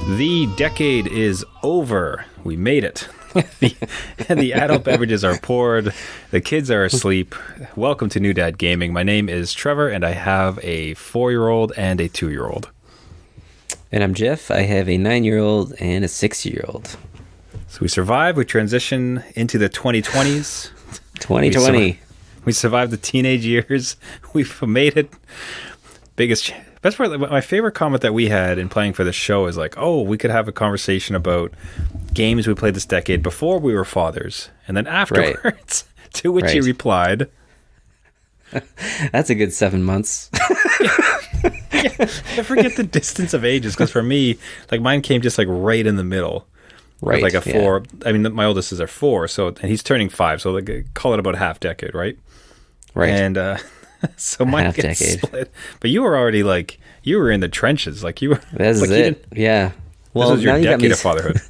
The decade is over. We made it. The adult beverages are poured. The kids are asleep. Welcome to New Dad Gaming. My name is Trevor, and I have a 4-year-old and a 2-year-old. And I'm Jeff. I have a 9-year-old and a 6-year-old. So we survived. We transition into the 2020s. 2020. We survived the teenage years. We've made it. Best part, my favorite comment that we had in playing for this show is like, oh, we could have a conversation about games we played this decade before we were fathers. And then afterwards, right. To which he replied, that's a good 7 months. Yeah, I forget the distance of ages, because for me, like mine came just like right in the middle. Right. Like a 4. Yeah. I mean, my oldest is a 4, and he's turning 5, so like call it about a half decade, right? Right. And so mine gets split. But you were already like, you were in the trenches. Like you were. This like is it. Yeah. Well, this was your decade of fatherhood.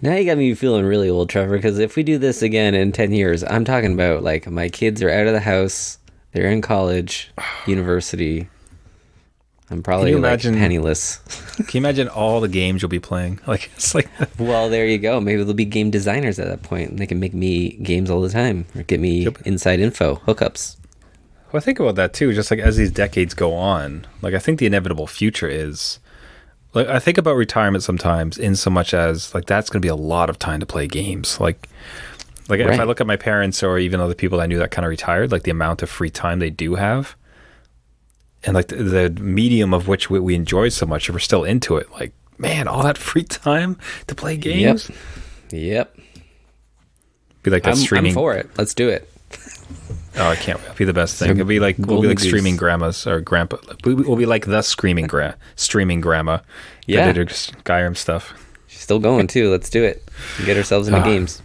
Now you got me feeling really old, Trevor, because if we do this again in 10 years, I'm talking about like my kids are out of the house. They're in college, university. I'm probably like penniless. Can you imagine all the games you'll be playing? Like it's like. Well, there you go. Maybe they'll be game designers at that point, and they can make me games all the time or get me inside info, hookups. Well, I think about that too. Just like as these decades go on, like I think the inevitable future is, like I think about retirement sometimes, in so much as like that's going to be a lot of time to play games. Like right. If I look at my parents or even other people I knew that kind of retired, like the amount of free time they do have. And like the medium of which we enjoyed so much, if we're still into it, like, man, all that free time to play games. Yep. Be like that streaming. I'm for it. Let's do it. Oh, I can't. It'll be the best thing. It'll be like we'll be like streaming grandmas or grandpa. We'll be like the streaming grandma. Yeah. Did Skyrim stuff. She's still going too. Let's do it. Get ourselves into games.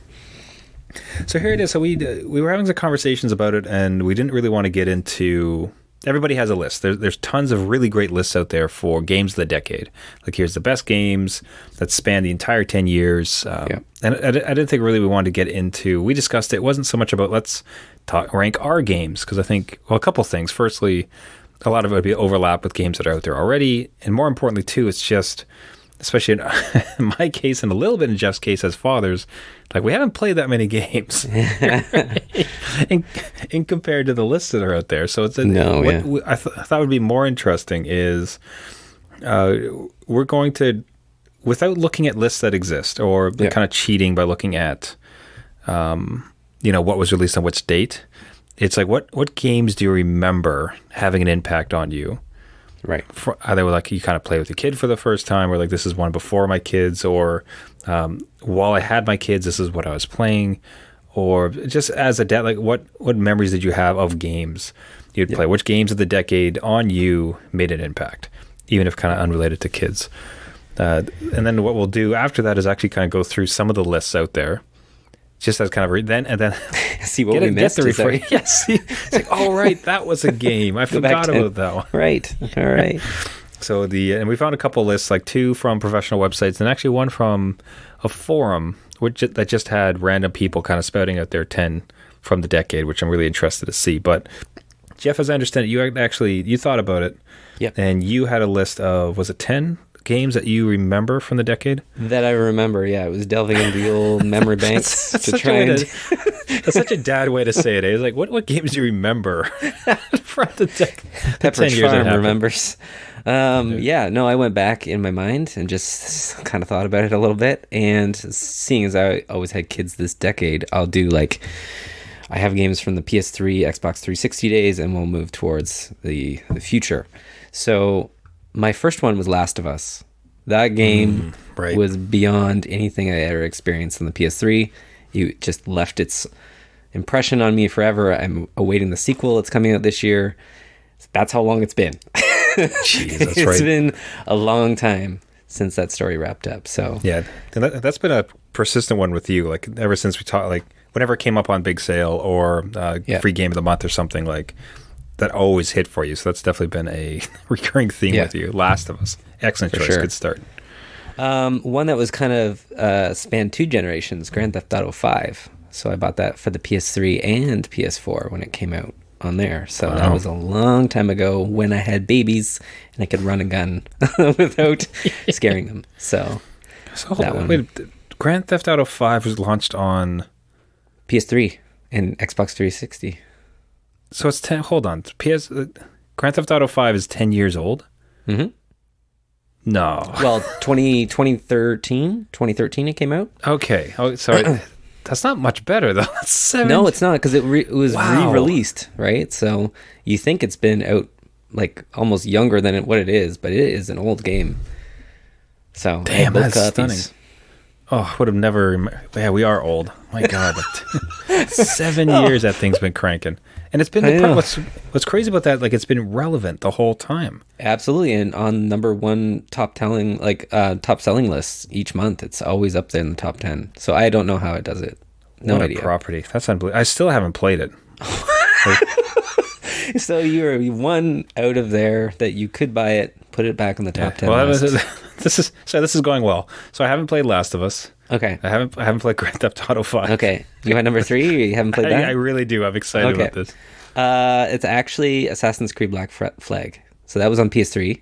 So here it is. So we were having some conversations about it, and we didn't really want to get into. Everybody has a list. There's tons of really great lists out there for games of the decade. Like here's the best games that span the entire 10 years. And I didn't think really we wanted to get into. We discussed it. It wasn't so much about let's rank our games, because I think, well, a couple things. Firstly, a lot of it would be overlap with games that are out there already. And more importantly, too, it's just, especially in my case and a little bit in Jeff's case as fathers, like we haven't played that many games in compared to the lists that are out there. So it's I thought would be more interesting is we're going to, without looking at lists that exist or kind of cheating by looking at what was released on which date. It's like what games do you remember having an impact on you? Right. Either like you kind of play with your kid for the first time, or like this is one before my kids, or while I had my kids, this is what I was playing, or just as a dad, like what memories did you have of games you'd play? Which games of the decade on you made an impact, even if kind of unrelated to kids? And then what we'll do after that is actually kind of go through some of the lists out there. Just as kind of then see what we missed. Yes, it's like, oh right, that was a game. I forgot about that one. Right, all right. So and we found a couple lists, like 2 from professional websites, and actually one from a forum that just had random people kind of spouting out their 10 from the decade, which I'm really interested to see. But Jeff, as I understand it, you thought about it, and you had a list of, was it 10? Games that you remember from the decade? That I remember, yeah. It was delving into the old memory banks that's to try and... That's such a dad way to say it. It's like, what games do you remember from the decade? Pepperidge Farm remembers. I went back in my mind and just kind of thought about it a little bit. And seeing as I always had kids this decade, I'll do like... I have games from the PS3, Xbox 360 days, and we'll move towards the future. So... my first one was Last of Us. That game was beyond anything I ever experienced on the PS3. It just left its impression on me forever. I'm awaiting the sequel. It's coming out this year. That's how long it's been. Jeez, that's right. It's been a long time since that story wrapped up. So yeah, and that's been a persistent one with you. Like ever since we talked, like whenever it came up on Big Sale or free game of the month or something, like that always hit for you. So that's definitely been a recurring theme with you. Last of Us. Excellent choice. Sure. Good start. One that was kind of spanned 2 generations, Grand Theft Auto 5. So I bought that for the PS3 and PS4 when it came out. on there. So that was a long time ago when I had babies and I could run a gun without scaring them. So hold on. Wait, Grand Theft Auto 5 was launched on PS3 and Xbox 360. So it's 10. Hold on. Grand Theft Auto 5 is 10 years old? Mm-hmm. No. Well, 2013 it came out. Okay. Oh, sorry. That's not much better, though. That's 7. No, it's not, because it was re-released, right? So you think it's been out like almost younger than what it is, but it is an old game. So damn, that's stunning. Oh, I would have never. Yeah, we are old. My God, 7 years that thing's been cranking, and it's been. What's crazy about that? Like, it's been relevant the whole time. Absolutely, and on number one top selling lists each month, it's always up there in the top 10. So I don't know how it does it. No idea. Property. That's unbelievable. I still haven't played it. So you're one out of there that you could buy it, put it back on the top 10 list. This is going well. So I haven't played Last of Us. Okay. I haven't played Grand Theft Auto 5. Okay. You want number 3, or you haven't played that? I really do. I'm excited about this. It's actually Assassin's Creed Black Flag. So that was on PS3.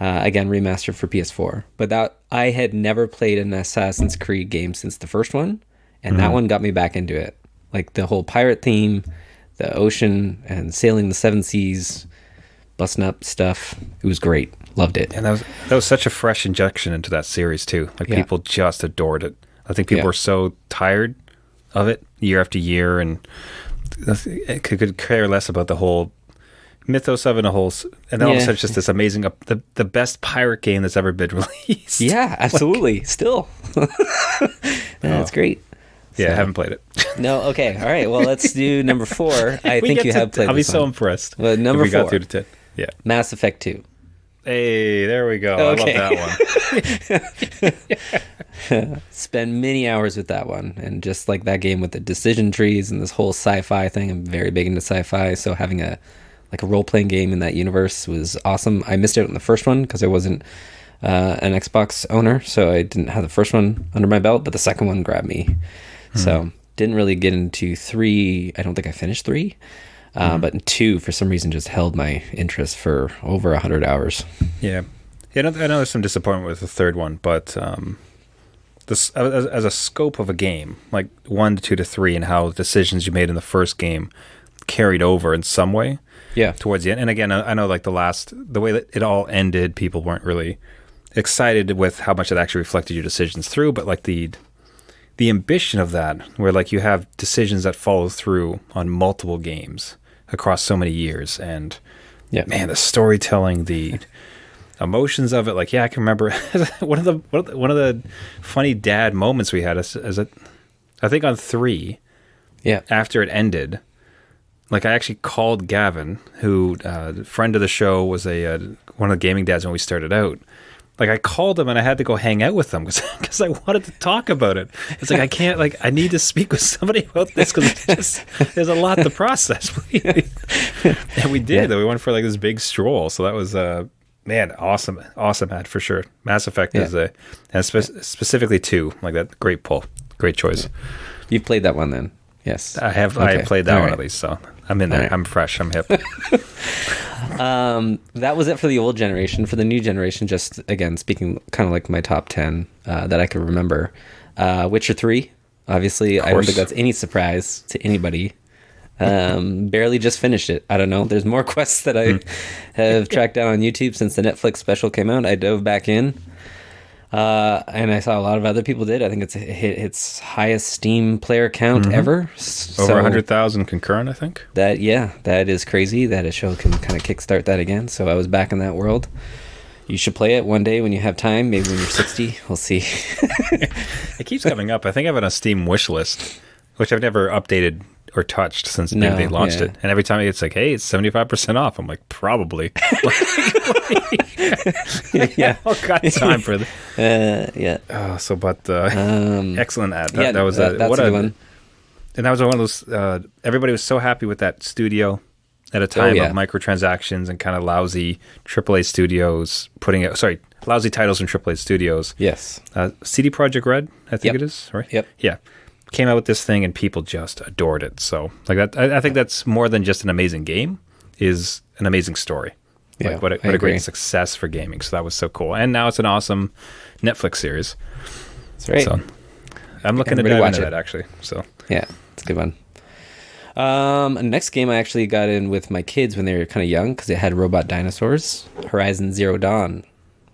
Again, remastered for PS4. But that I had never played an Assassin's Creed game since the first one, and that one got me back into it. Like the whole pirate theme, the ocean, and sailing the 7 seas, busting up stuff. It was great. Loved it. And that was such a fresh injection into that series too. Like people just adored it. I think people were so tired of it year after year, and could care less about the whole mythos of it, and all of a sudden it's just this amazing, the best pirate game that's ever been released. Yeah, absolutely. Still. That's great. Yeah, I haven't played it. No, okay. All right. Well, let's do number 4. I think you have played I'll be this so one. impressed. Well, number 4. We got through to 10. Yeah. Mass Effect 2. Hey, there we go. Okay. I love that one. Spend many hours with that one, and just like that game with the decision trees and this whole sci-fi thing. I'm very big into sci-fi, so having a role-playing game in that universe was awesome. I missed out on the first one because I wasn't an Xbox owner, so I didn't have the first one under my belt, but the second one grabbed me. So didn't really get into 3. I don't think I finished 3. But in 2, for some reason, just held my interest for over 100 hours. Yeah. I know there's some disappointment with the third one, but this as a scope of a game, like 1 to 2 to 3, and how decisions you made in the first game carried over in some way towards the end. And again, I know like the way that it all ended, people weren't really excited with how much it actually reflected your decisions through, but like the ambition of that, where like you have decisions that follow through on multiple games across so many years, and man, the storytelling, the emotions of it, like I can remember one of the funny dad moments we had I think on 3, after it ended, like I actually called Gavin, who friend of the show, was one of the gaming dads when we started out. Like I called him and I had to go hang out with them because I wanted to talk about it. It's like I can't, like I need to speak with somebody about this because there's a lot to process. And we did. We went for like this big stroll. So that was man, awesome ad for sure. Mass Effect is specifically 2, like that. Great pull, great choice. You've played that one then? Yes, I have. Okay. I played that one at least, so I'm in there. Right. I'm fresh. I'm hip. That was it for the old generation. For the new generation, just again speaking, kind of like my top 10 that I could remember. Witcher 3, obviously. I don't think that's any surprise to anybody. Barely just finished it. I don't know. There's more quests that I have tracked down on YouTube since the Netflix special came out. I dove back in. And I saw a lot of other people did. I think it's hit its highest Steam player count ever. Over 100,000 concurrent, I think. That is crazy that a show can kind of kickstart that again. So I was back in that world. You should play it one day when you have time, maybe when you're 60. We'll see. It keeps coming up. I think I have it on a Steam wish list, which I've never updated or touched since they launched it. And every time it's like, hey, it's 75% off. I'm like, probably. I've got time for that. Excellent ad. That was that's a good one. And that was one of those, everybody was so happy with that studio at a time of microtransactions and kind of lousy AAA studios lousy titles from AAA studios. Yes. CD Projekt Red, I think it is, right? Yep. Yeah. came out with this thing and people just adored it. So like that, I think that's more than just an amazing game, is an amazing story. Yeah, Like what a great success for gaming. So that was so cool. And now it's an awesome Netflix series. That's right. So I'm looking to dive into that actually. So yeah, it's a good one. Next game I actually got in with my kids when they were kind of young because it had robot dinosaurs. Horizon Zero Dawn.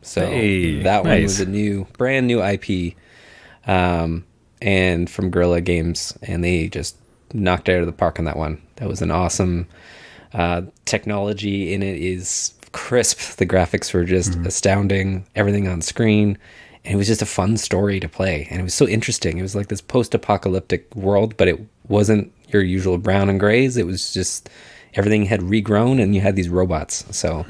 So that one was a brand new IP, and from Guerrilla Games, and they just knocked it out of the park on that one. That was an awesome technology in it is crisp. The graphics were just astounding. Everything on screen. And it was just a fun story to play. And it was so interesting. It was like this post-apocalyptic world, but it wasn't your usual brown and grays. It was just everything had regrown and you had these robots. So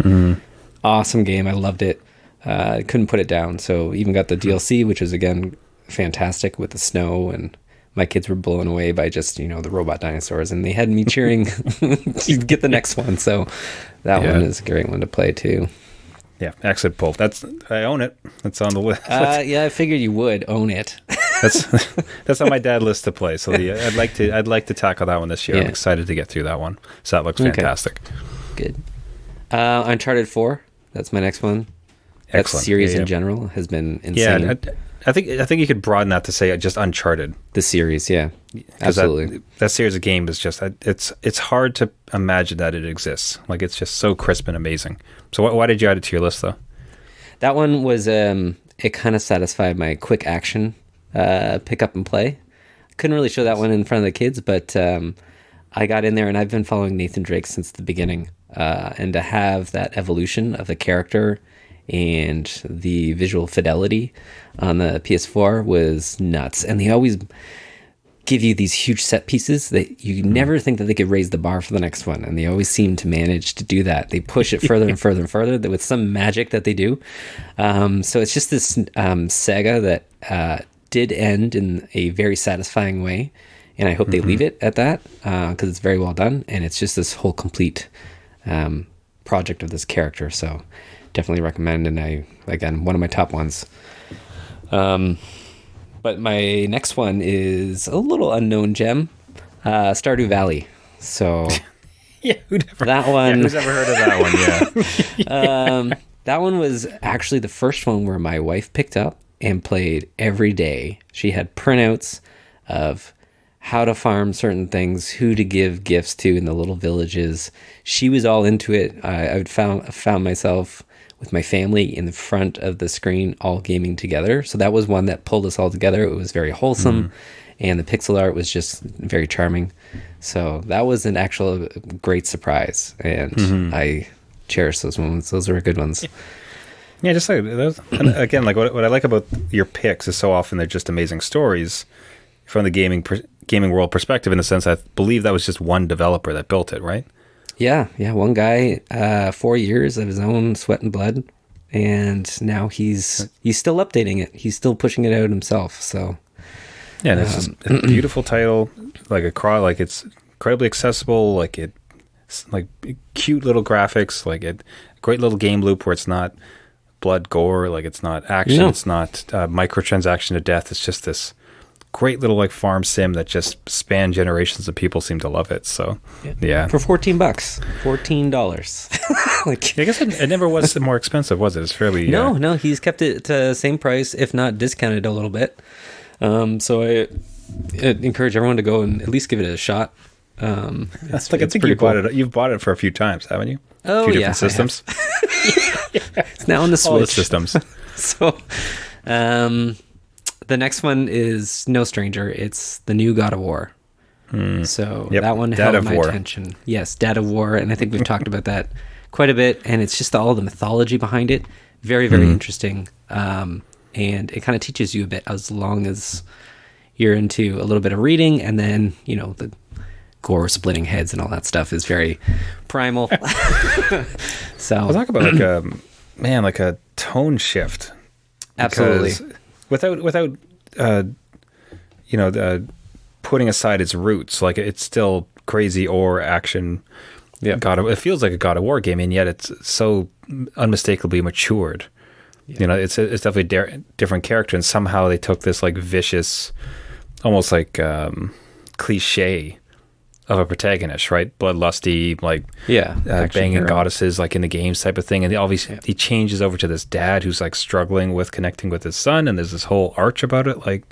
awesome game. I loved it. I couldn't put it down. So even got the DLC, which is again fantastic with the snow, and my kids were blown away by just, the robot dinosaurs, and they had me cheering to get the next one. So that one is a great one to play too. Yeah, Exit Pull. I own it. That's on the list. Yeah, I figured you would own it. That's on my dad list to play. So I'd like to tackle that one this year. Yeah. I'm excited to get through that one. So that looks fantastic. Good. Uncharted 4. That's my next one. That series in general has been insane. Yeah, I think you could broaden that to say just Uncharted. The series, yeah, absolutely. That series of games is just it's hard to imagine that it exists. Like it's just so crisp and amazing. So why did you add it to your list though? That one was it kind of satisfied my quick action pick up and play. Couldn't really show that one in front of the kids, but I got in there and I've been following Nathan Drake since the beginning, and to have that evolution of the character and the visual fidelity on the PS4 was nuts. And they always give you these huge set pieces that you never think that they could raise the bar for the next one. And they always seem to manage to do that. They push it further and further and further with some magic that they do. So it's just this saga that did end in a very satisfying way. And I hope they leave it at that because it's very well done. And it's just this whole complete project of this character. So definitely recommend, and again, one of my top ones. But my next one is a little unknown gem, Stardew Valley. So yeah, who's ever heard of that one? Yeah. That one was actually the first one where my wife picked up and played every day. She had printouts of how to farm certain things, who to give gifts to in the little villages. She was all into it. I found myself with my family in the front of the screen, all gaming together. So that was one that pulled us all together. It was very wholesome, and the pixel art was just very charming. So that was an actual great surprise, and I cherish those moments. Those were good ones. Yeah, just like those. And again, like what I like about your picks is so often they're just amazing stories from the gaming world perspective. In the sense, I believe that was just one developer that built it, right? Yeah. One guy, 4 years of his own sweat and blood, and now he's still updating it. He's still pushing it out himself. So yeah, and it's a beautiful title, like it's incredibly accessible, like cute little graphics, like great little game loop where it's not blood gore, like it's not action, it's not microtransaction to death. It's just this great little like farm sim that just span generations of people seem to love it. So yeah. For $14. Like I guess it never was more expensive, was it? It's fairly No, he's kept it to the same price, if not discounted a little bit. So I encourage everyone to go and at least give it a shot. I think you've bought it for a few times, haven't you? Oh, a few different systems. It's now on the Switch. All the systems. So the next one is no stranger. It's the new God of War. So that one held my attention. Yes, Dad of War, and I think we've talked about that quite a bit. And it's just all the mythology behind it. Very, very interesting. And it kind of teaches you a bit as long as you're into a little bit of reading, and then the gore, splitting heads, and all that stuff is very primal. So I'll talk about like a tone shift. Absolutely. Without putting aside its roots, like it's still crazy or action. Yeah, it feels like a God of War game, and yet it's so unmistakably matured. Yeah. It's definitely a different character, and somehow they took this like vicious, almost like cliche of a protagonist, right? Bloodlusty, like banging hero. goddesses, like in the games type of thing. And he changes over to this dad who's like struggling with connecting with his son, and there's this whole arch about it. Like,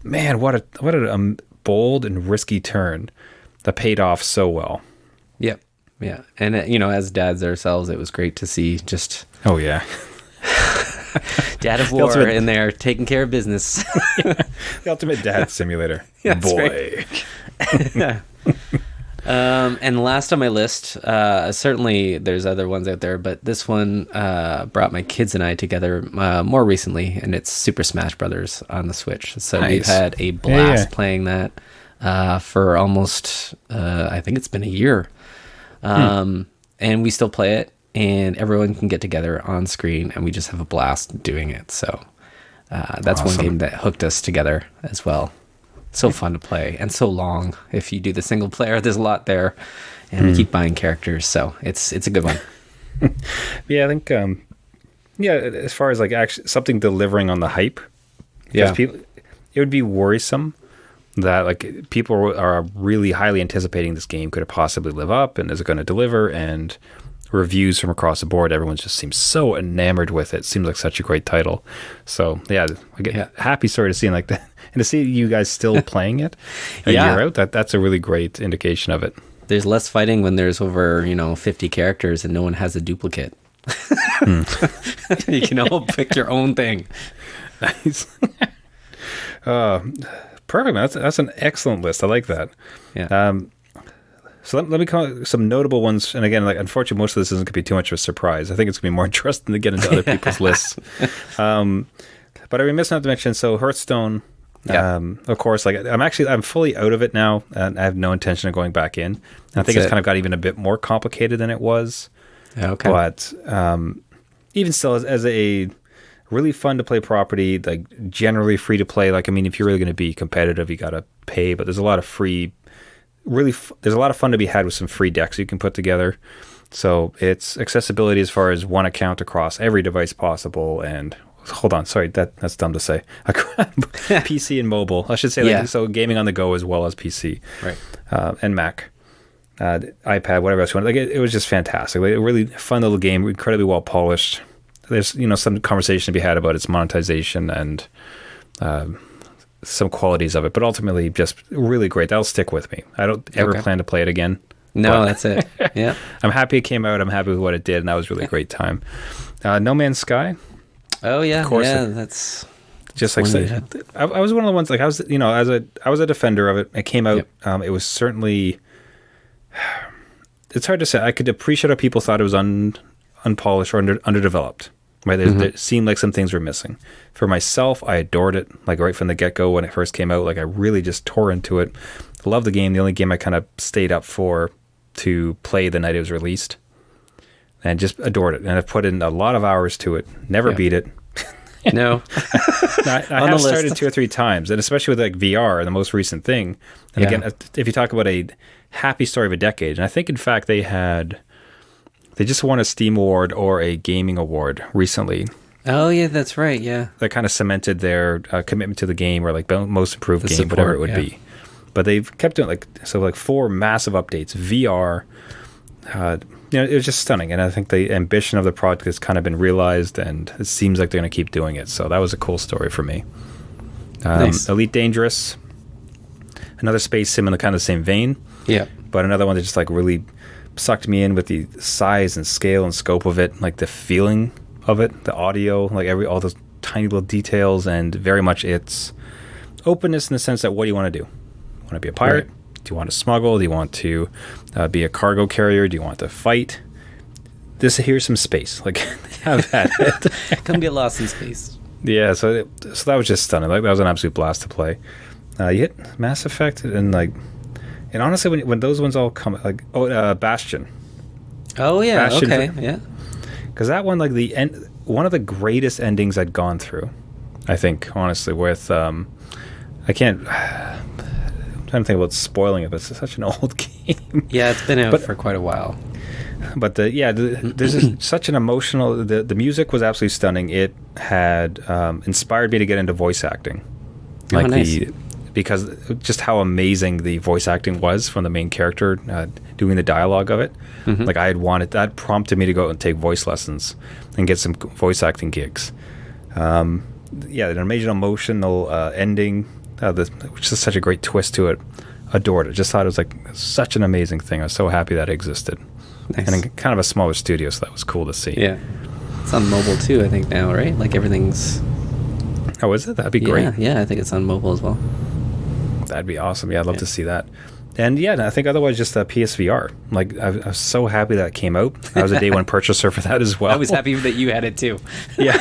man, what a bold and risky turn that paid off so well. Yep. Yeah. And as dads ourselves, it was great to see just oh yeah Dad of War in there taking care of business. The ultimate dad simulator. Yeah, boy. And last on my list, certainly there's other ones out there, but this one brought my kids and I together more recently, and it's Super Smash Brothers on the Switch. So nice. We've had a blast playing that for almost, I think it's been a year. And we still play it, and everyone can get together on screen, and we just have a blast doing it. So that's awesome. One game that hooked us together as well. So fun to play and so long. If you do the single player, there's a lot there, and we keep buying characters, so it's a good one. Yeah, I think as far as like actually something delivering on the hype, people, it would be worrisome that like people are really highly anticipating this game, could it possibly live up, and is it going to deliver, and reviews from across the board, everyone just seems so enamored with it. Seems like such a great title. So I get happy sort of seeing like that, and to see you guys still playing it a year out, that's a really great indication of it. There's less fighting when there's over 50 characters and no one has a duplicate. You can all pick your own thing. Nice. Perfect, man. That's an excellent list. I like that. Yeah. So let me call it some notable ones. And again, like unfortunately, most of this isn't going to be too much of a surprise. I think it's going to be more interesting to get into other people's lists. But I missed not to mention, so Hearthstone, of course, like I'm fully out of it now, and I have no intention of going back in. And I think it's kind of got even a bit more complicated than it was. Okay. But even still, as a really fun to play property, like generally free to play. Like, I mean, if you're really going to be competitive, you got to pay, but there's a lot of free. There's a lot of fun to be had with some free decks you can put together. So it's accessibility as far as one account across every device possible. And hold on, sorry, that's dumb to say. PC and mobile, I should say. So gaming on the go as well as PC, right? And Mac, iPad, whatever else you want. Like it was just fantastic. Like a really fun little game, incredibly well polished. There's some conversation to be had about its monetization and some qualities of it, but ultimately just really great. That'll stick with me. I don't ever plan to play it again. No, that's it. Yeah. I'm happy it came out. I'm happy with what it did, and that was really a great time. No Man's Sky. Oh yeah, of course. Yeah, that's just like I was one of the ones like I was a defender of it. It came out. Yep. It was certainly. It's hard to say. I could appreciate how people thought it was unpolished or underdeveloped. Right, there seemed like some things were missing. For myself, I adored it. Like right from the get-go when it first came out, like I really just tore into it. I love the game. The only game I kind of stayed up for to play the night it was released, and just adored it. And I've put in a lot of hours to it. Never beat it. No, I have started 2 or 3 times, and especially with like VR, the most recent thing. And again, if you talk about a happy story of a decade, and I think in fact they just won a Steam Award or a Gaming Award recently. Oh, yeah, that's right, yeah. That kind of cemented their commitment to the game, or like most improved game, whatever it would be. But they've kept doing like 4 massive updates, VR. It was just stunning. And I think the ambition of the product has kind of been realized, and it seems like they're going to keep doing it. So that was a cool story for me. Nice. Elite Dangerous, another space sim in the kind of same vein. Yeah. But another one that just like really sucked me in with the size and scale and scope of it, like the feeling of it, the audio, like all those tiny little details, and very much its openness in the sense that what do you want to do? Want to be a pirate? Right. Do you want to smuggle? Do you want to be a cargo carrier? Do you want to fight? Here's some space. Like have at it. Come get lost in space. Yeah, so that was just stunning. Like that was an absolute blast to play. You hit Mass Effect and honestly, when those ones all come, like Bastion. Oh yeah, Bastion, okay, yeah. Because that one, like one of the greatest endings I'd gone through, I think, honestly, with I'm trying to think about spoiling it, but it's such an old game. Yeah, it's been out for quite a while. But there's such an emotional. The music was absolutely stunning. It had inspired me to get into voice acting, like nice. because just how amazing the voice acting was from the main character doing the dialogue of it. Like I had wanted that, prompted me to go out and take voice lessons and get some voice acting gigs. Yeah, an amazing emotional ending, which is such a great twist to it. Adored it. Just thought it was like such an amazing thing. I was so happy that it existed. Nice. And in kind of a smaller studio, so that was cool to see. Yeah. It's on mobile too, I think now, right? Like everything's... Oh, is it? That'd be great. Yeah, I think it's on mobile as well. That'd be awesome. Yeah, I'd love to see that. And yeah, I think otherwise just PSVR. Like I was so happy that it came out. I was a day one purchaser for that as well. I was happy that you had it too. Yeah.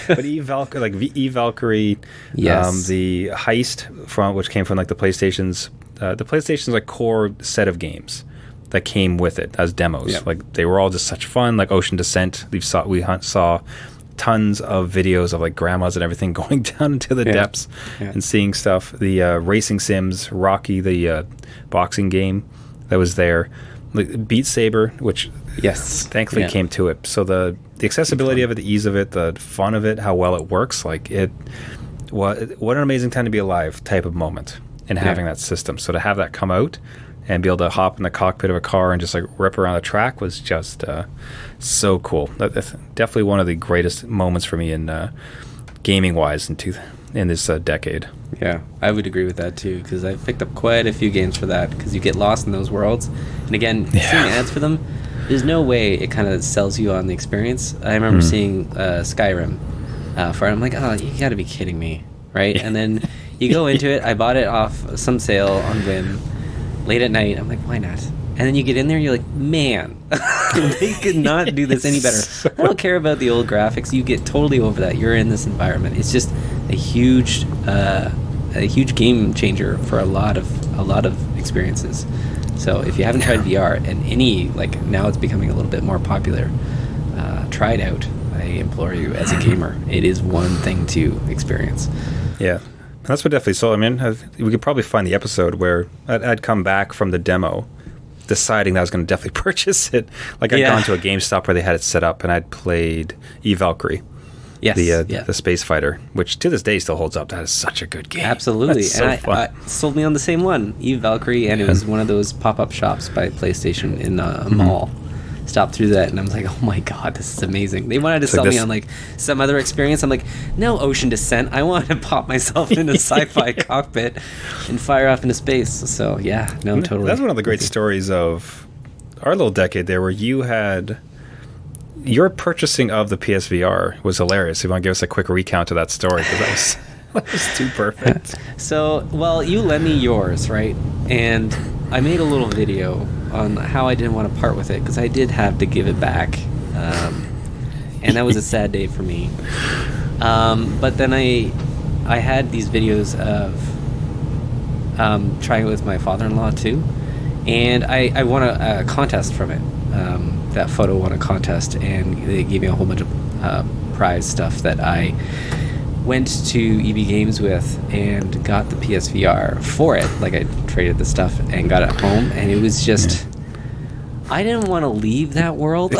But Valkyrie, yes. The heist from which came from like the PlayStation's like core set of games that came with it as demos. Yep. Like they were all just such fun. Like Ocean Descent, we saw tons of videos of like grandmas and everything going down into the depths and seeing stuff. The racing sims, Rocky, the boxing game that was there, like Beat Saber, which thankfully came to it. So the accessibility of it, the ease of it, the fun of it, how well it works, like it. What an amazing time to be alive type of moment in having that system. So to have that come out and be able to hop in the cockpit of a car and just like rip around the track was just so cool. That's definitely one of the greatest moments for me in gaming wise in this decade. Yeah, I would agree with that too, because I've picked up quite a few games for that, because you get lost in those worlds. And again, seeing ads for them, there's no way it kind of sells you on the experience. I remember seeing Skyrim for it. I'm like, oh, you got to be kidding me, right? And then you go into it. I bought it off some sale on whim late at night. I'm like, why not? And then you get in there, you're like, man, they could not do this any better. I don't care about the old graphics. You get totally over that. You're in this environment. It's just a huge game changer for a lot of experiences. So if you haven't tried VR, and now it's becoming a little bit more popular, try it out. I implore you, as a gamer, it is one thing to experience. Yeah. That's what definitely sold. I mean, we could probably find the episode where I'd come back from the demo deciding that I was going to definitely purchase it. Like I'd gone to a GameStop where they had it set up, and I'd played Valkyrie. Yes, the space fighter, which to this day still holds up. That is such a good game. Absolutely. That's so fun. I sold me on the same one, Valkyrie, and it was one of those pop-up shops by PlayStation in a mall. Stopped through that, and I was like, oh my god, this is amazing. They wanted to sell me on like some other experience. I'm like, no Ocean Descent. I want to pop myself in a sci-fi cockpit and fire off into space. So yeah, no, totally. That's one of the great stories of our little decade there, where your purchasing of the PSVR was hilarious. You want to give us a quick recount of that story, because that was too perfect. So, well, you lent me yours, right? And I made a little video on how I didn't want to part with it, because I did have to give it back, and that was a sad day for me. But then I had these videos of trying it with my father-in-law too, and I won a contest from it. That photo won a contest, and they gave me a whole bunch of prize stuff that I went to EB Games with and got the PSVR for it. Like, I traded the stuff and got it home, and it was just I didn't want to leave that world.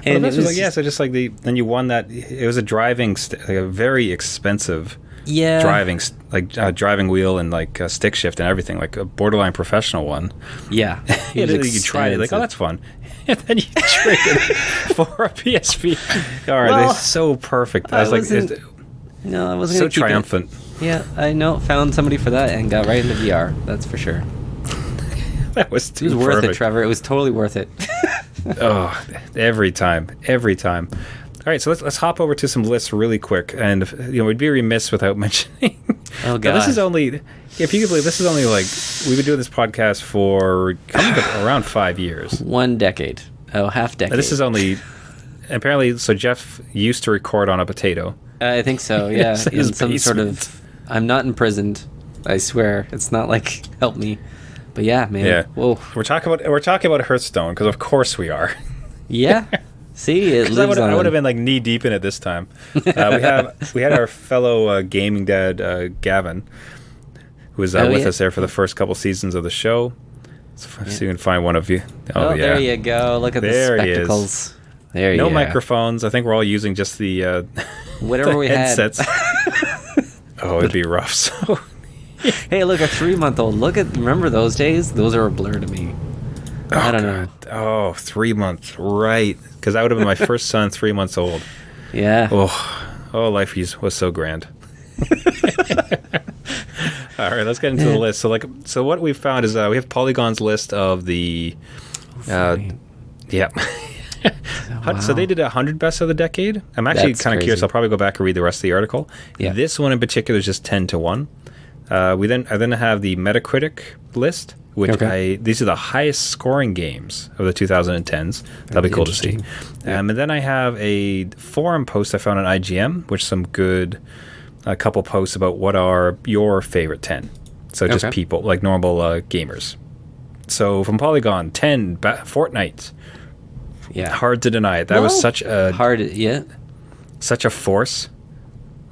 And well, it was like, so just like then you won that. It was a driving like a very expensive driving wheel and like a stick shift and everything, like a borderline professional one. Yeah. You tried it, like, oh, that's fun. And then you traded for a PSP. All right, well, it's so perfect. I wasn't so triumphant. Yeah, I know. Found somebody for that and got right into VR. That's for sure. That was too perfect. It was worth it, Trevor. It was totally worth it. Oh, every time. All right, so let's hop over to some lists really quick, and we'd be remiss without mentioning. Oh God! This is only, if you could believe, this is only like we've been doing this podcast for around 5 years. 1 decade. Oh, half decade. And this is only apparently. So Jeff used to record on a potato. I think so. Yeah, in some basement. Sort of. I'm not imprisoned. I swear, it's not like help me. But yeah, man. Yeah. Whoa. We're talking about Hearthstone, because of course we are. Yeah. See, it lives on. I would have been like knee deep in it this time. We had our fellow gaming dad Gavin, who was with us there for the first couple seasons of the show. So you can find one of you. Oh yeah, there you go. Look at the spectacles. There you go. No microphones. I think we're all using just the whatever we headsets. had. Oh, it'd be rough. So Hey, look, a 3-month-old. Remember those days? Those are a blur to me. I don't know. Oh, 3 months, right? Because that would have been my first son, 3 months old. Yeah. Life was so grand. All right, let's get into the list. So what we've found is we have Polygon's list of the, yeah. Wow. So they did 100 best of the decade. I'm actually kind of curious. I'll probably go back and read the rest of the article. Yeah. This one in particular is just 10 to 1. I then have the Metacritic list, which these are the highest scoring games of the 2010s. That'll be cool to see. Yeah. And then I have a forum post I found on IGM, which some good a couple posts about what are your favorite 10. So just people, like normal gamers. So from Polygon, 10, Fortnite. Yeah. Hard to deny it. That was such a force,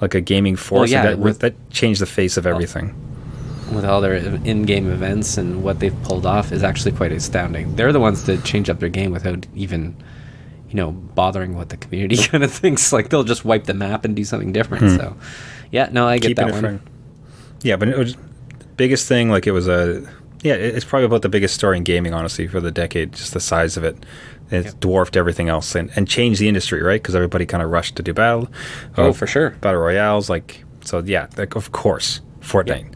like a gaming force. That changed the face of everything. With all their in-game events and what they've pulled off is actually quite astounding. They're the ones that change up their game without even, bothering what the community kind of thinks. Like they'll just wipe the map and do something different. So, yeah, no, I get that one. Yeah, but it was biggest thing. Like it was it's probably about the biggest story in gaming, honestly, for the decade. Just the size of it. It dwarfed everything else and changed the industry, right? Because everybody kind of rushed to do battle. For sure. Battle royales, of course, Fortnite. Yep.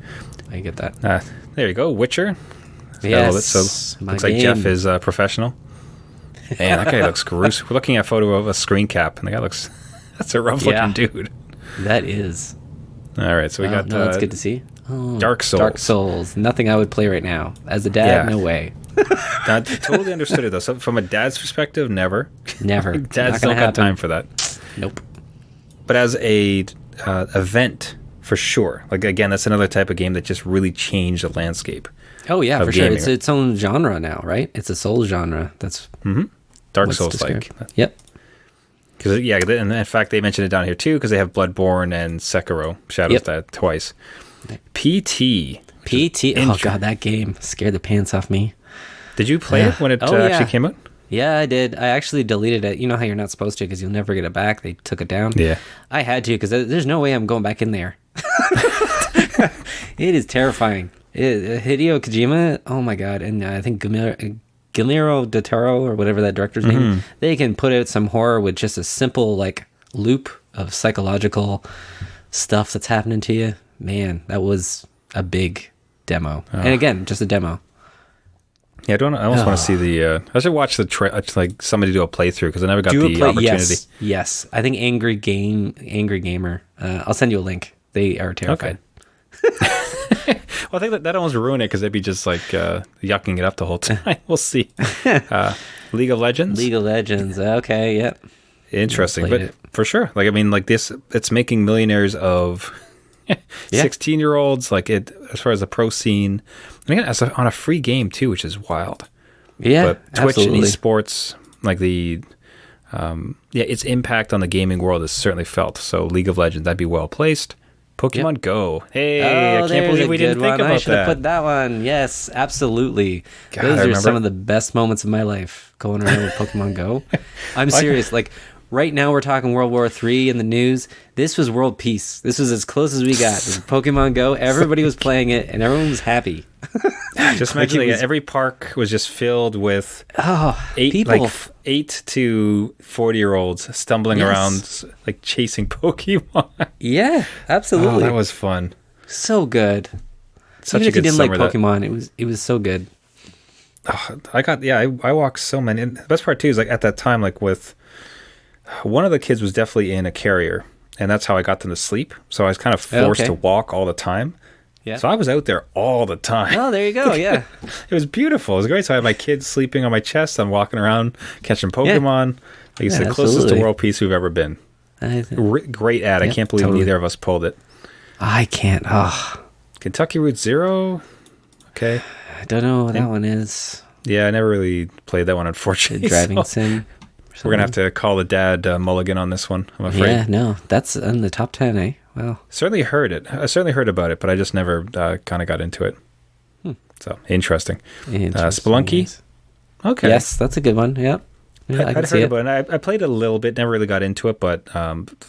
I get that. There you go, Witcher. Yes, so looks like Jeff is professional. Man, that guy looks gruesome. We're looking at a photo of a screen cap, and the guy that's a rough looking dude. That is. All right, so we got. No, that's good to see. Oh, Dark Souls. Dark Souls. Nothing I would play right now. As a dad, no way. I totally understood it though. So from a dad's perspective, never. Dads don't have time for that. Nope. But as a event, for sure. Like again, that's another type of game that just really changed the landscape. Oh yeah, for sure. It's its own genre now, right? It's a Souls genre. That's Dark Souls like. Yep. Because and in fact they mentioned it down here too because they have Bloodborne and Sekiro Shadows that twice. PT. Oh god, that game scared the pants off me. Did you play it when it actually came out? Yeah, I did. I actually deleted it. You know how you're not supposed to because you'll never get it back. They took it down. Yeah. I had to because there's no way I'm going back in there. It is terrifying. Hideo Kojima, oh my god, and I think Guillermo del Toro or whatever that director's name, they can put out some horror with just a simple loop of psychological stuff that's happening to you. Man, that was a big demo. And again, just a demo. Yeah, I almost want to see the. I should watch the somebody do a playthrough because I never got the opportunity. Yes. I think Angry Gamer. I'll send you a link. They are terrified. Okay. Well, I think that almost ruined it because they'd be just yucking it up the whole time. We'll see. League of Legends. League of Legends. Okay. Yep. Interesting, but for sure. This, it's making millionaires of 16-year-olds. As far as the pro scene. And again, on a free game too, which is wild. Yeah, but Twitch absolutely. and esports, its impact on the gaming world is certainly felt. So League of Legends, that'd be well placed. Pokemon Go. Hey, I can't believe we didn't think about that. I should have put that one. Yes, absolutely. God, those are some of the best moments of my life going around with Pokemon Go. I'm serious. Right now we're talking World War III in the news. This was world peace. This was as close as we got. This Pokemon Go. Everybody was playing it, and everyone was happy. Just imagine every park was just filled with 8 to 40-year-olds stumbling around, chasing Pokemon. Yeah, absolutely. Oh, that was fun. So good. Such Even a if you good didn't like summer. Pokemon, it was so good. Oh, I walked so many. And the best part too is at that time, with one of the kids was definitely in a carrier, and that's how I got them to sleep. So I was kind of forced to walk all the time. Yeah. So I was out there all the time. Oh, there you go. Yeah. It was beautiful. It was great. So I had my kids sleeping on my chest. I'm walking around catching Pokemon. Like you said, closest to world peace we've ever been. Great ad. I can't believe neither of us pulled it. I can't. Oh. Kentucky Route Zero. Okay. I don't know what that one is. Yeah, I never really played that one, unfortunately. The driving sim. We're going to have to call the dad mulligan on this one, I'm afraid. Yeah, no. That's in the top 10, eh? Wow. Certainly heard it. I certainly heard about it, but I just never kind of got into it. So, interesting. Spelunky? Yes. Okay. Yes, that's a good one. Yep. Yeah, I'd heard about it. I played it a little bit, never really got into it, but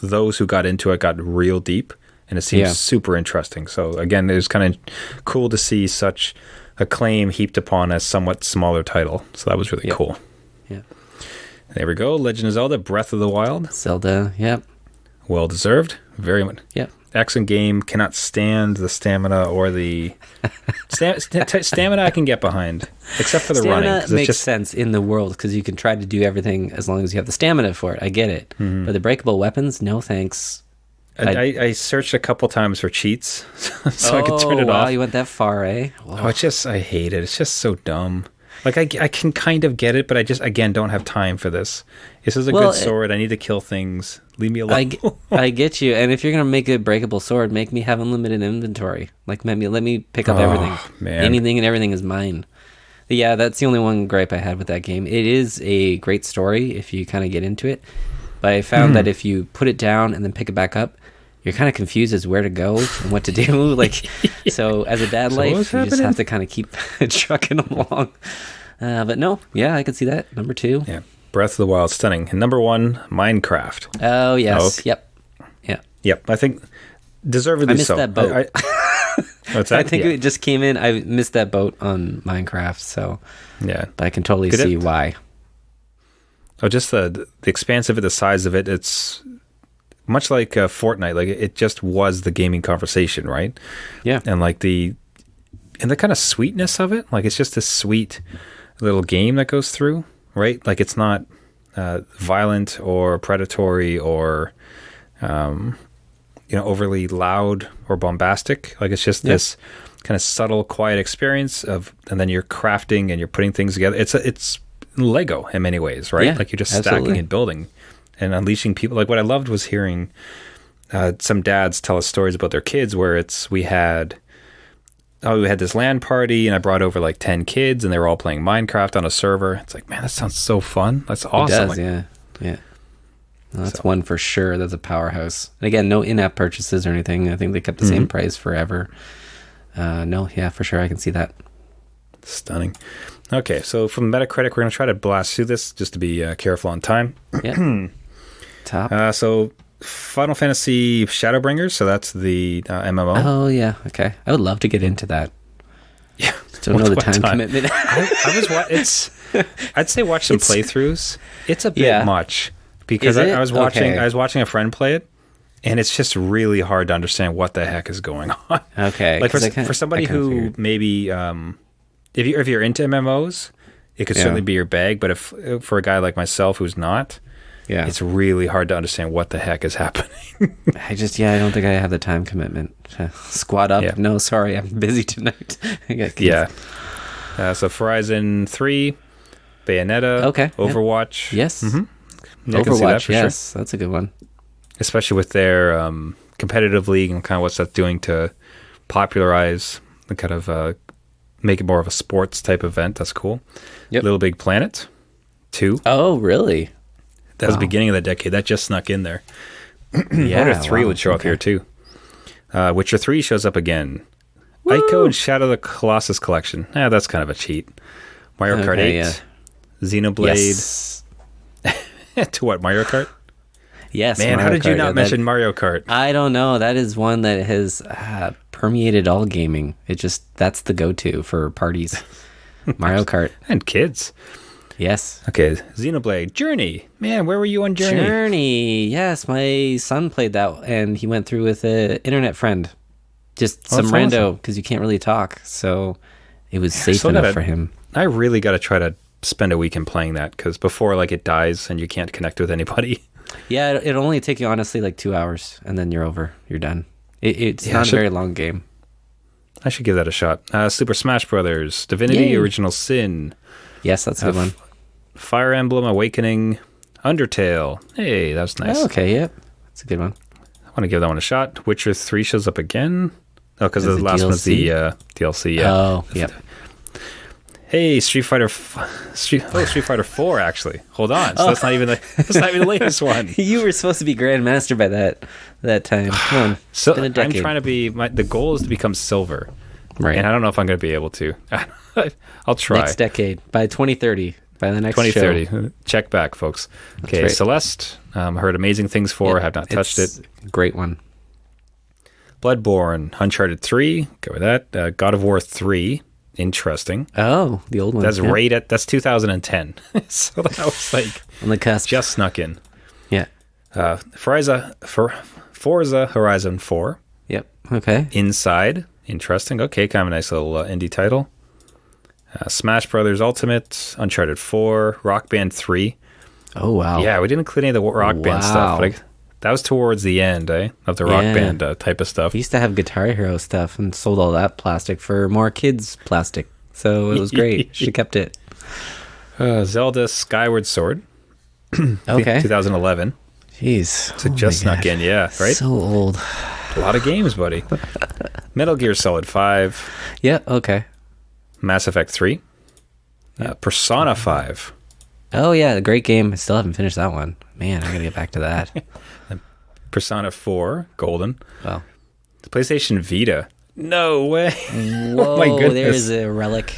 those who got into it got real deep. and it seems Yeah. super interesting. So again, it was kind of cool to see such acclaim heaped upon a somewhat smaller title. So that was really cool. Yeah. There we go. Legend of Zelda: Breath of the Wild. Zelda. Yep. Well deserved. Very much. Yep. Excellent game. Cannot stand the stamina or the stamina. I can get behind, except for the running. Stamina 'Cause makes it's just sense in the world because you can try to do everything as long as you have the stamina for it. I get it. But the breakable weapons, no thanks. I searched a couple times for cheats so I could turn it wow, off. you went that far, eh? Wow. Oh, I hate it. It's just so dumb. Like I can kind of get it, but I just again don't have time for this. This is a good sword. I need to kill things. Leave me alone. I get you. And if you're gonna make a breakable sword, make me have unlimited inventory. Like let me pick up everything. Man. Anything and everything is mine. But yeah, that's the only one gripe I had with that game. It is a great story if you kind of get into it, but I found that if you put it down and then pick it back up, you're kind of confused as where to go and what to do. Like, so as a dad life, you just have to kind of keep trucking along. But no, yeah, I could see that. Number 2. Yeah, Breath of the Wild, stunning. And number 1, Minecraft. Oh yes, Okay. Yep. Yep, I think deservedly I missed so. that boat. What's that? I think it just came in. I missed that boat on Minecraft, so Yeah. but I can totally see why. Oh, just the expanse of it, the size of it. It's much like Fortnite. Like it just was the gaming conversation, right? Yeah. And like the kind of sweetness of it. Like it's just a sweet little game that goes through, right? Like it's not violent or predatory or overly loud or bombastic. Like it's just this kind of subtle, quiet experience and then you're crafting and you're putting things together. It's Lego in many ways, right? Yeah, like you're just absolutely. stacking and building and unleashing people. Like what I loved was hearing some dads tell us stories about their kids where we had this LAN party and I brought over like 10 kids and they were all playing Minecraft on a server. It's like, man, that sounds so fun. That's awesome. It does, yeah. Well, that's one for sure. That's a powerhouse. And again, no in-app purchases or anything. I think they kept the same price forever. No, yeah, for sure. I can see that. Stunning. Okay, so from Metacritic, we're going to try to blast through this just to be careful on time. Yeah. Top. So Final Fantasy Shadowbringers, so that's the MMO. Oh, yeah. Okay. I would love to get into that. Yeah. Don't know the time commitment. I'd say watch some playthroughs. It's a bit much because I was watching a friend play it, and it's just really hard to understand what the heck is going on. Okay. Like for somebody who maybe if you're into MMOs, it could certainly be your bag. But if for a guy like myself who's not, it's really hard to understand what the heck is happening. I don't think I have the time commitment. Squat up. Yeah. No, sorry, I'm busy tonight. So Horizon 3, Bayonetta, Overwatch. Yes. Mm-hmm. Overwatch, yes. Sure. That's a good one. Especially with their competitive league and kind of what's that doing to popularize and kind of make it more of a sports type event. That's cool. Yep. Little Big Planet 2. Oh, really? That was the beginning of the decade. That just snuck in there. Witcher 3 would show up here too. Witcher 3 shows up again. Woo! Ico and Shadow of the Colossus collection. That's kind of a cheat. Mario Kart 8. Xenoblade. Yes. To what, Mario Kart? Yes. Man, Mario how did you Kart, not mention Mario Kart? I don't know. That is one that has permeated all gaming. That's the go-to for parties. Mario Kart. And kids. Yes. Okay, Xenoblade. Journey. Man, where were you on Journey? Journey. Yes, my son played that, and he went through with an internet friend. Just some rando, because you can't really talk. So it was safe enough for him. I really got to try to spend a weekend playing that, because before it dies and you can't connect with anybody. Yeah, it'll only take you, honestly, like 2 hours, and then you're over. You're done. It's not a very long game. I should give that a shot. Super Smash Brothers. Divinity Original Sin. Yes, that's a good one. Fire Emblem Awakening, Undertale. Hey, that was nice. Oh, okay, yep. That's a good one. I want to give that one a shot. Witcher 3 shows up again. Oh, because the last one's the DLC. Yeah. Oh, yep. Hey, Street Fighter 4, actually. Hold on. So that's not even the latest one. You were supposed to be Grandmaster by that time. Come on. So I'm trying to be. The goal is to become silver. Right. And I don't know if I'm going to be able to. I'll try. Next decade. By 2030. By the next 2030. show. Check back, folks. Okay, right. Celeste. Heard amazing things for. Have not touched it. Great one. Bloodborne, Uncharted 3, go with that. God of War 3, interesting. Oh, the old one. That's 2010. So that was like on the cusp. Just snuck in. Yeah. Forza Horizon 4. Yep. Okay. Inside, interesting. Okay, kind of a nice little indie title. Smash Brothers Ultimate, Uncharted 4, Rock Band 3. Oh, wow. Yeah, we didn't include any of the Rock Band stuff. But that was towards the end, of the Rock Band type of stuff. We used to have Guitar Hero stuff and sold all that plastic for more kids' plastic. So it was great. She kept it. Zelda Skyward Sword. Okay. 2011. Jeez. So just snuck in, yeah, right? So old. A lot of games, buddy. Metal Gear Solid 5. Yeah, okay. Mass Effect 3. Persona 5. Oh, yeah, great game. I still haven't finished that one. Man, I gotta get back to that. Persona 4, Golden. Wow. PlayStation Vita. No way. Whoa, oh my goodness. There's a relic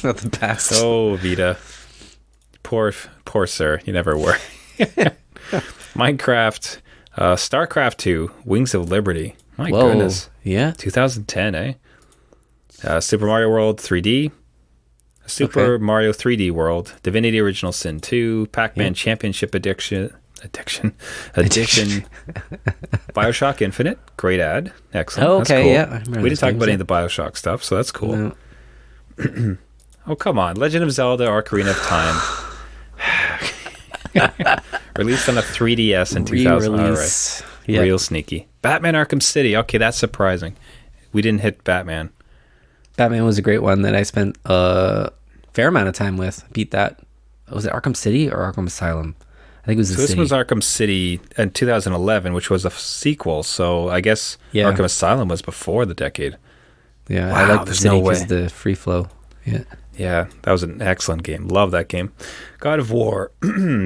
of the past. Oh, Vita. Poor sir. You never were. Minecraft. StarCraft 2, Wings of Liberty. My goodness. Yeah. 2010, eh? Super Mario World 3D. Super Mario 3D World. Divinity Original Sin 2. Pac-Man Championship Addiction. Bioshock Infinite. Great ad. Excellent. Oh, okay, that's cool. yeah. I remember We didn't talk about any games, of the Bioshock stuff, so that's cool. No. Oh, come on. Legend of Zelda Ocarina of Time. Released on a 3DS in 2000. All right. Yep. Real sneaky. Batman Arkham City. Okay, that's surprising. We didn't hit Batman. Batman was a great one that I spent a fair amount of time with. Beat that. Was it Arkham City or Arkham Asylum? I think it was the This city. was Arkham City in 2011, which was a sequel. So I guess Arkham Asylum was before the decade. Yeah, wow, I like the city because the free flow. Yeah. Yeah, that was an excellent game. Love that game. God of War,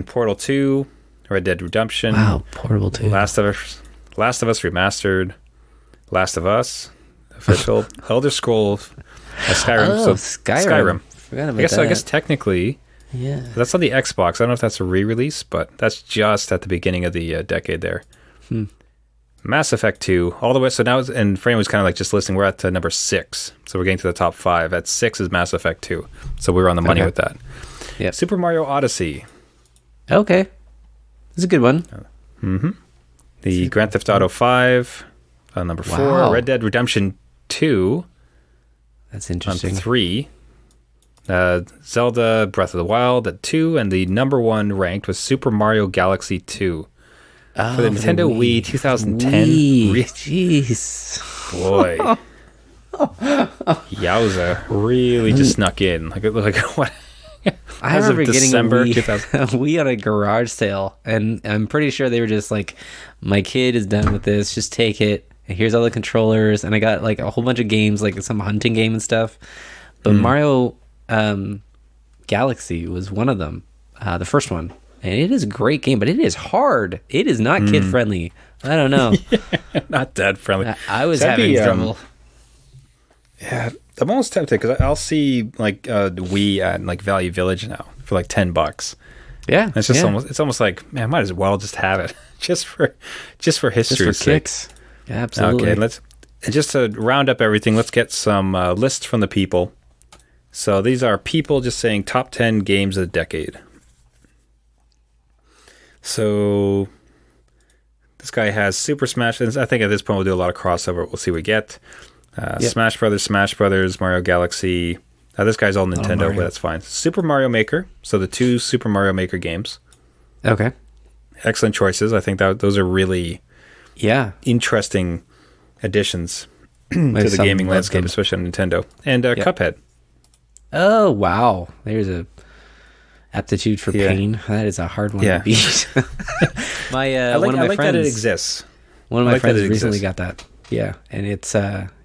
Portal 2, Red Dead Redemption. Wow, Portal 2. Last of Us Remastered, Last of Us, official, Elder Scrolls, Skyrim. Oh, Skyrim. Forgot about that. I guess technically, yeah, that's on the Xbox. I don't know if that's a re-release, but that's just at the beginning of the decade there. Mass Effect 2, all the way. So now, and Frame was kind of like just listening. We're at number 6, so we're getting to the top 5. At 6 is Mass Effect 2, so we were on the money with that. Yeah. Super Mario Odyssey. Okay, it's a good one. The Grand Theft Auto 5 on number 4. Wow. Red Dead Redemption 2. That's On interesting. 3. Zelda Breath of the Wild at 2, and the number 1 ranked was Super Mario Galaxy 2. For the Nintendo Wii 2010. Jeez. Boy. Yowza. Really just snuck in. Like what? I As of remember getting December a Wii, 2000. a Wii on a garage sale, and I'm pretty sure they were just like, my kid is done with this, just take it. And here's all the controllers, and I got like a whole bunch of games, like some hunting game and stuff. But Mario Galaxy was one of them, the first one. And it is a great game, but it is hard. It is not kid friendly. I don't know. Not that friendly. I was That'd having be, trouble. Yeah, I'm almost tempted because I'll see like Wii at like Value Village now for like $10. Yeah, It's just almost like, man, might as well just have it just for history's sake. kicks. Yeah, absolutely. Okay, and just to round up everything, let's get some lists from the people. So these are people just saying top 10 games of the decade. So this guy has Super Smash. And I think at this point we'll do a lot of crossover. We'll see what we get. Smash Brothers, Mario Galaxy. This guy's all Nintendo, but that's fine. Super Mario Maker. So the 2 Super Mario Maker games. Okay. Excellent choices. I think that those are really interesting additions to the gaming landscape, especially on Nintendo. And Cuphead. Oh, wow. There's a aptitude for pain. That is a hard one to beat. I like that it exists. One of my friends recently got that. Yeah, and it's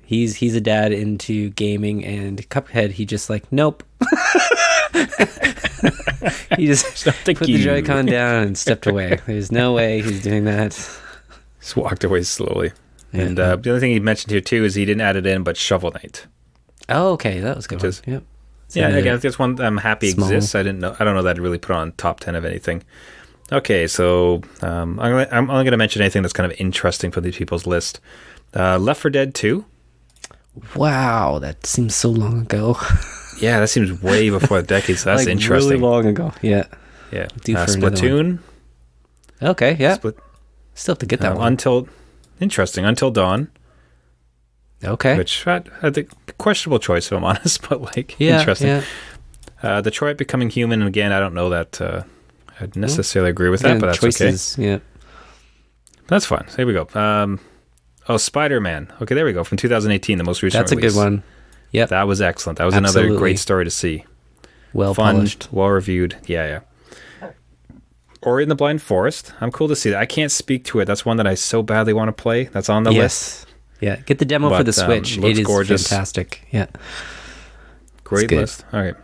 he's a dad into gaming, and Cuphead, he just like, nope. He just put the Joy-Con down and stepped away. There's no way he's doing that. Just walked away slowly. Yeah. And the other thing he mentioned here too is he didn't add it in, but Shovel Knight. Oh, okay, that was a good one. Yep. Yeah, again, that's one I'm happy exists. I don't know that I'd really put on top 10 of anything. Okay, so I'm only going to mention anything that's kind of interesting from these people's list. Left 4 Dead 2. Wow, that seems so long ago. Yeah, that seems way before the decade, so that's like interesting. Really long ago. Yeah. Yeah. Due for another Splatoon. one. Okay, yeah. Still have to get that one. Until Dawn. Okay. Which I think questionable choice, if I'm honest, but like interesting. Yeah. Detroit Becoming Human, and again, I don't know that I'd necessarily agree with that, but that's choices, okay. Yeah. That's fine. So here we go. Spider-Man. Okay, there we go. From 2018, the most recent That's release. A good one. Yep. That was excellent. That was Absolutely. another great story to see. Well Fun, polished. well reviewed. Yeah. Ori and the Blind Forest. I'm cool to see that. I can't speak to it. That's one that I so badly want to play. That's on the list. Yeah, get the demo for the Switch. Looks it is gorgeous. Fantastic. Yeah. Great list. All right.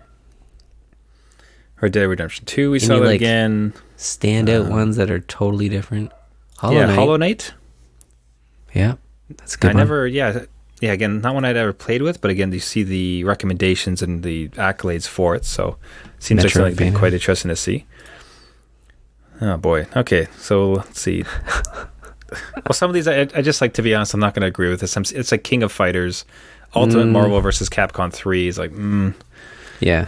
Red Dead Redemption 2, we saw that again. Standout ones that are totally different. Hollow Knight. Yeah, that's a good one. Again, not one I'd ever played with, but again, you see the recommendations and the accolades for it, so it seems like something that'd be quite interesting to see. Oh boy. Okay, so let's see. Well, some of these, I just like, to be honest, I'm not going to agree with this. It's like King of Fighters, Ultimate Marvel versus Capcom 3 is like, Yeah.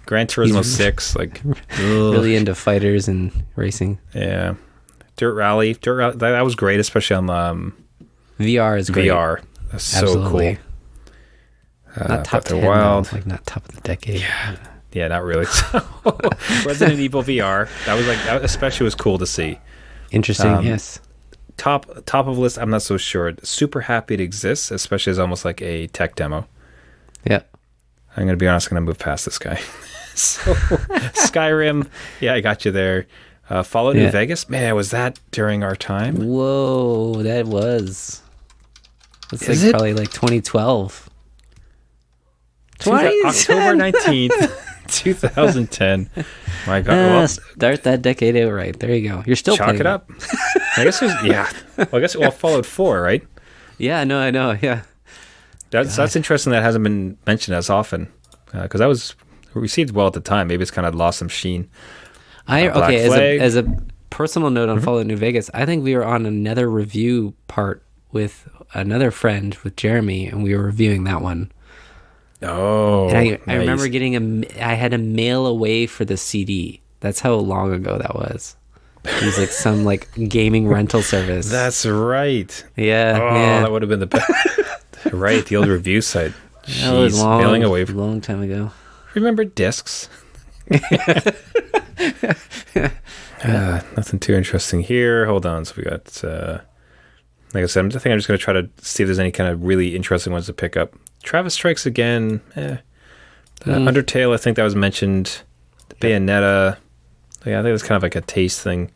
Gran Turismo 6, like, really into fighters and racing. Yeah. Dirt Rally, that was great, especially on VR is great. VR. That's so Absolutely. cool. Not top 10, Wild. like not top of the decade. Yeah, not really. So, Resident Evil VR, that especially was cool to see. Interesting, yes. Top of list, I'm not so sure. Super happy it exists, especially as almost like a tech demo. Yeah. I'm going to be honest, I'm going to move past this guy. So, Skyrim, yeah, I got you there. Fallout New Vegas, man, was that during our time? Whoa, that was. It's probably like 2012. October 19th, 2010. My God. Well, start that decade out right. There you go. You're still chalk playing it up. I guess it was, yeah. Well, Fallout 4, right? Yeah, no, I know, yeah. That's interesting that hasn't been mentioned as often, because that was received well at the time. Maybe it's kind of lost some sheen. As a personal note on Fallout New Vegas, I think we were on another review part with another friend, with Jeremy, and we were reviewing that one. Oh, and I remember I had to mail away for the CD. That's how long ago that was. It was like some like gaming rental service. That's right. Yeah. That would have been the best. Right, the old review site. Jeez, that was mailing away from long time ago. Remember discs? Nothing too interesting here. Hold on. So we got, like I said, I think I'm just going to try to see if there's any kind of really interesting ones to pick up. Travis Strikes Again. Undertale, I think that was mentioned. Bayonetta. Yeah, I think it's kind of like a taste thing.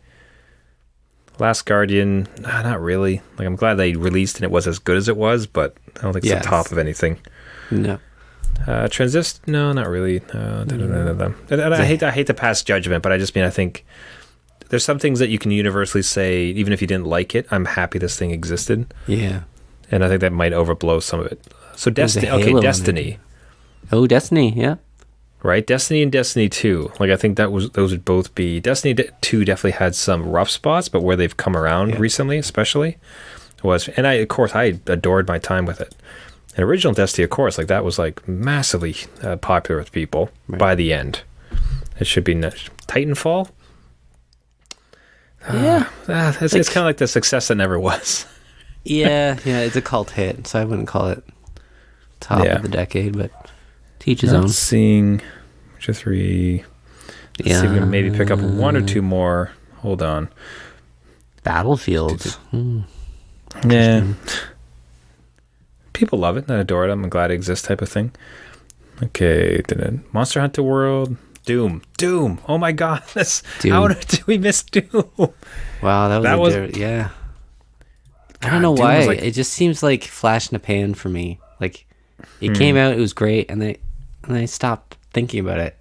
Last Guardian. Not really. Like, I'm glad they released and it was as good as it was, but I don't think it's the top of anything. No. Transist? No, not really. I hate to pass judgment, but I think there's some things that you can universally say, even if you didn't like it, I'm happy this thing existed. Yeah. And I think that might overblow some of it. So Destiny. Okay, Destiny. Oh, Destiny, yeah. Right? Destiny and Destiny 2. Like, I think those would both be... Destiny 2 definitely had some rough spots, but where they've come around recently, especially, was... And I adored my time with it. And original Destiny, of course, like that was like massively popular with people by the end. It should be Titanfall. It's kind of like the success that never was. yeah, it's a cult hit, so I wouldn't call it top of the decade, but to each his own. Seeing Witcher 3. Let's see if we can maybe pick up one or two more. Hold on. Battlefield. Yeah. People love it and adore it. I'm glad it exists, type of thing. Okay. Monster Hunter World. Doom. Oh my God. How did we miss Doom? Wow, that was yeah. God, I don't know why. It just seems like flash in a pan for me. Like, it came out, it was great, and I stopped thinking about it.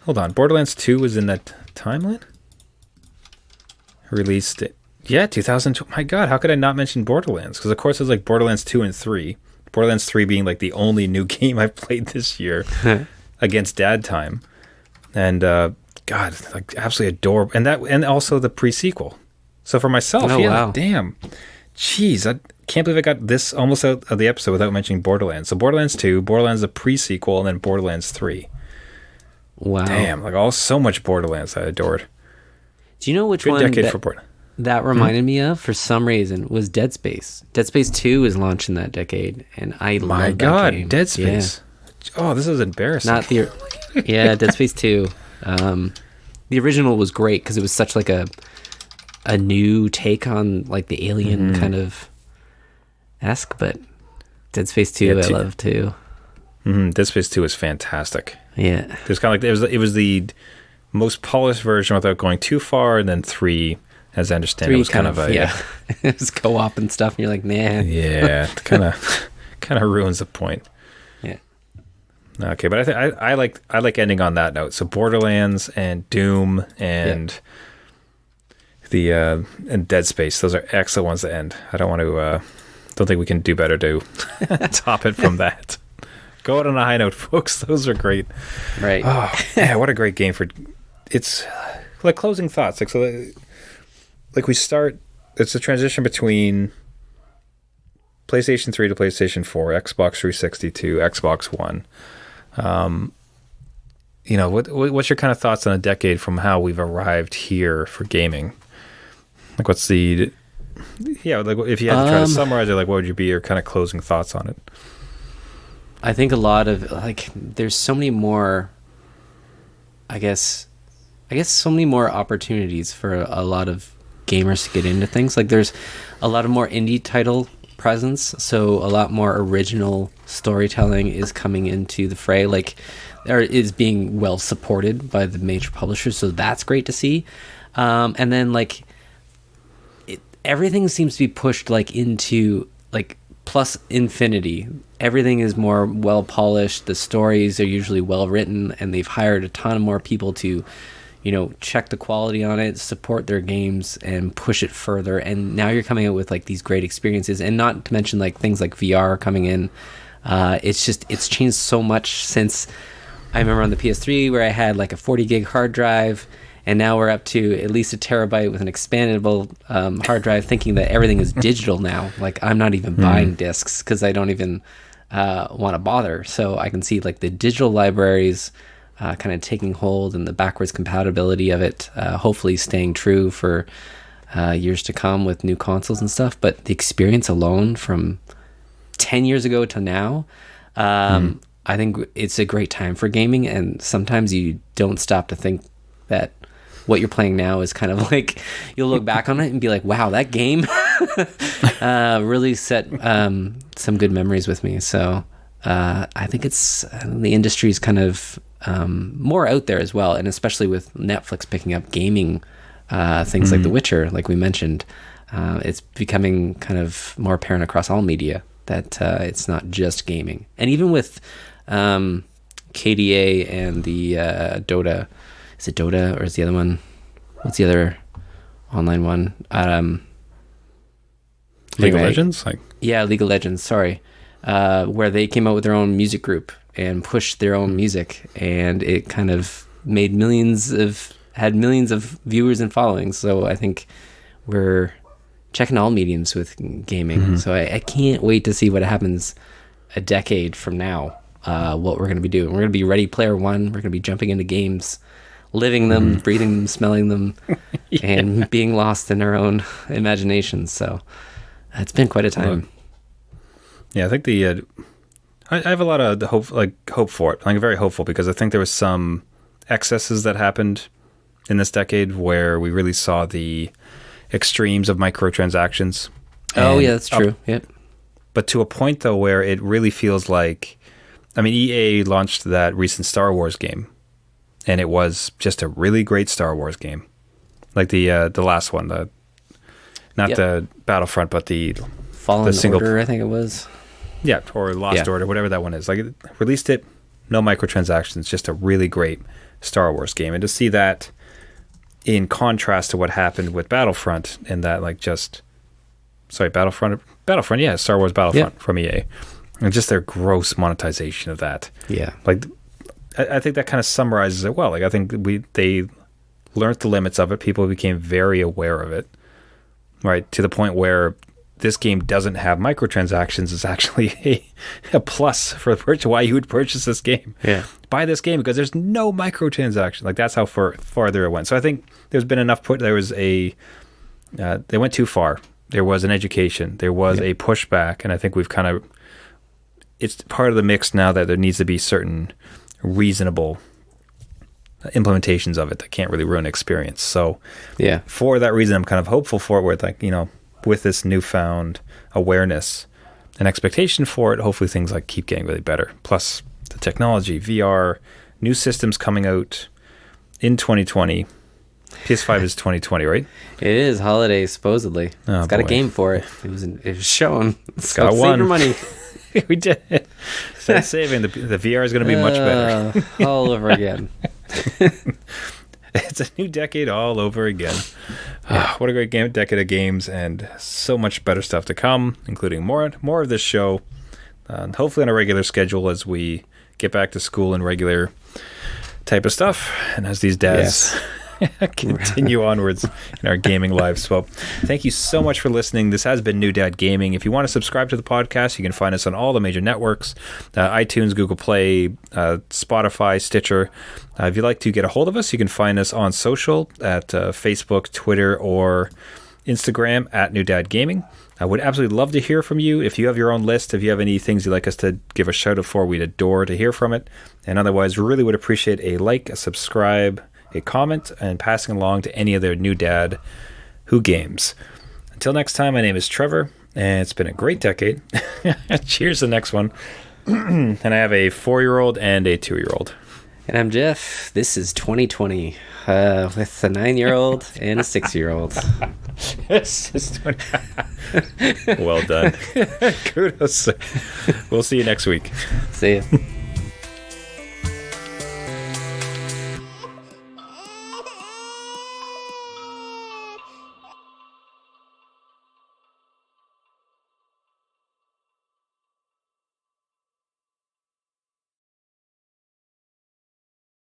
Hold on. Borderlands 2 was in that timeline? Released it. Yeah, 2002. My God, how could I not mention Borderlands? Because, of course, there's like Borderlands 2 and 3. Borderlands 3 being like the only new game I've played this year against dad time. And God, like absolutely adorable. And also the pre-sequel. So for myself, wow. damn. Jeez, I can't believe I got this almost out of the episode without mentioning Borderlands. So Borderlands 2, Borderlands the pre-sequel, and then Borderlands 3. Wow. Damn, like so much Borderlands I adored. Do you know which Good one decade for Borderlands. that reminded me of for some reason was Dead Space. Dead Space 2 was launched in that decade, and I love that game. Dead Space. Yeah. Oh, this is embarrassing. Not the Dead Space 2. The original was great because it was such like a new take on like the alien kind of esque, but Dead Space 2 I love too. Dead Space 2 is fantastic. Yeah. There's kind of like it was the most polished version without going too far, and then 3, as I understand, it was kind of a it was co-op and stuff, and you're like, nah. Yeah, kind of ruins the point. Yeah. Okay, but I like ending on that note. So Borderlands and Doom and and Dead Space, those are excellent ones to end. I don't want to. Don't think we can do better to top it from that. Go out on a high note, folks. Those are great. Right. Oh, yeah, what a great game for. It's like closing thoughts. Like we start. It's a transition between PlayStation 3 to PlayStation 4, Xbox 360 to Xbox One. What's your kind of thoughts on a decade from how we've arrived here for gaming? Like, what's the like if you had to try to summarize it, like what would your kind of closing thoughts on it? I think a lot of there's so many more. I guess so many more opportunities for a lot of gamers to get into things. Like there's a lot of more indie title presence, so a lot more original storytelling is coming into the fray, or is being well supported by the major publishers, so that's great to see. And then everything seems to be pushed into plus infinity. Everything is more well polished, the stories are usually well written, and they've hired a ton of more people to check the quality on it, support their games, and push it further. And now you're coming out with these great experiences, and not to mention things like VR coming in. It's changed so much since I remember on the PS3 where I had a 40 gig hard drive, and now we're up to at least a terabyte with an expandable hard drive, thinking that everything is digital now. I'm not even buying discs because I don't even want to bother. So I can see the digital libraries kind of taking hold, and the backwards compatibility of it hopefully staying true for years to come with new consoles and stuff. But the experience alone from 10 years ago to now, I think it's a great time for gaming, and sometimes you don't stop to think that what you're playing now is kind of you'll look back on it and be like, wow, that game really set some good memories with me. So I think it's the industry's kind of more out there as well, and especially with Netflix picking up gaming things like The Witcher, like we mentioned, it's becoming kind of more apparent across all media that it's not just gaming. And even with KDA and the Dota, is it Dota or is the other one? What's the other online one? League of Legends? Yeah, League of Legends, sorry. Where they came out with their own music group and pushed their own music, and it kind of made had millions of viewers and followings. So I think we're checking all mediums with gaming. So I can't wait to see what happens a decade from now, what we're going to be doing. We're going to be Ready Player One. We're going to be jumping into games, living them, breathing them, smelling them, and being lost in our own imaginations. So it's been quite a time. Yeah, I think I have a lot of hope for it. I'm very hopeful because I think there was some excesses that happened in this decade where we really saw the extremes of microtransactions. Oh, yeah, that's true. Yep. But to a point, though, where it really feels EA launched that recent Star Wars game, and it was just a really great Star Wars game. The last one, not the Battlefront, but the Fallen Order, I think it was. Yeah, or Lost Order, whatever that one is. It released it, no microtransactions, just a really great Star Wars game. And to see that in contrast to what happened with Battlefront, and that Battlefront, yeah, Star Wars Battlefront from EA, and just their gross monetization of that. Yeah, I think that kind of summarizes it well. I think they learned the limits of it. People became very aware of it, right? To the point where this game doesn't have microtransactions is actually a plus for why you would purchase this game. Yeah. Buy this game because there's no microtransaction. Like that's how farther it went. So I think there's been enough there was they went too far. There was an education. There was a pushback. And I think we've kind of, it's part of the mix now that there needs to be certain reasonable implementations of it that can't really ruin experience. So yeah, for that reason, I'm kind of hopeful for it with like, with this newfound awareness and expectation for it, hopefully things like keep getting really better. Plus the technology, VR, new systems coming out in 2020. PS5 is 2020, right? It is holiday supposedly. Oh, it's got boy. a game for it. It was shown. Got Save one. your money. We did. Start saving. The VR is going to be much better. All over again. It's a new decade all over again. What a great decade of games, and so much better stuff to come, including more of this show, hopefully on a regular schedule as we get back to school and regular type of stuff, and as these dads continue onwards in our gaming lives. Well, thank you so much for listening. This has been New Dad Gaming. If you want to subscribe to the podcast, you can find us on all the major networks, iTunes, Google Play, Spotify, Stitcher. If you'd like to get a hold of us, you can find us on social at Facebook, Twitter, or Instagram at New Dad Gaming. I would absolutely love to hear from you. If you have your own list, if you have any things you'd like us to give a shout out for, we'd adore to hear from it. And otherwise, really would appreciate a like, a subscribe, a comment, and passing along to any other new dad who games. Until next time, my name is Trevor, and it's been a great decade. Cheers to the next one. And I have a 4-year-old and a 2-year-old. And I'm Jeff. This is 2020 with a 9-year-old and a 6-year-old. This is 20. Well done. Kudos. We'll see you next week. See ya.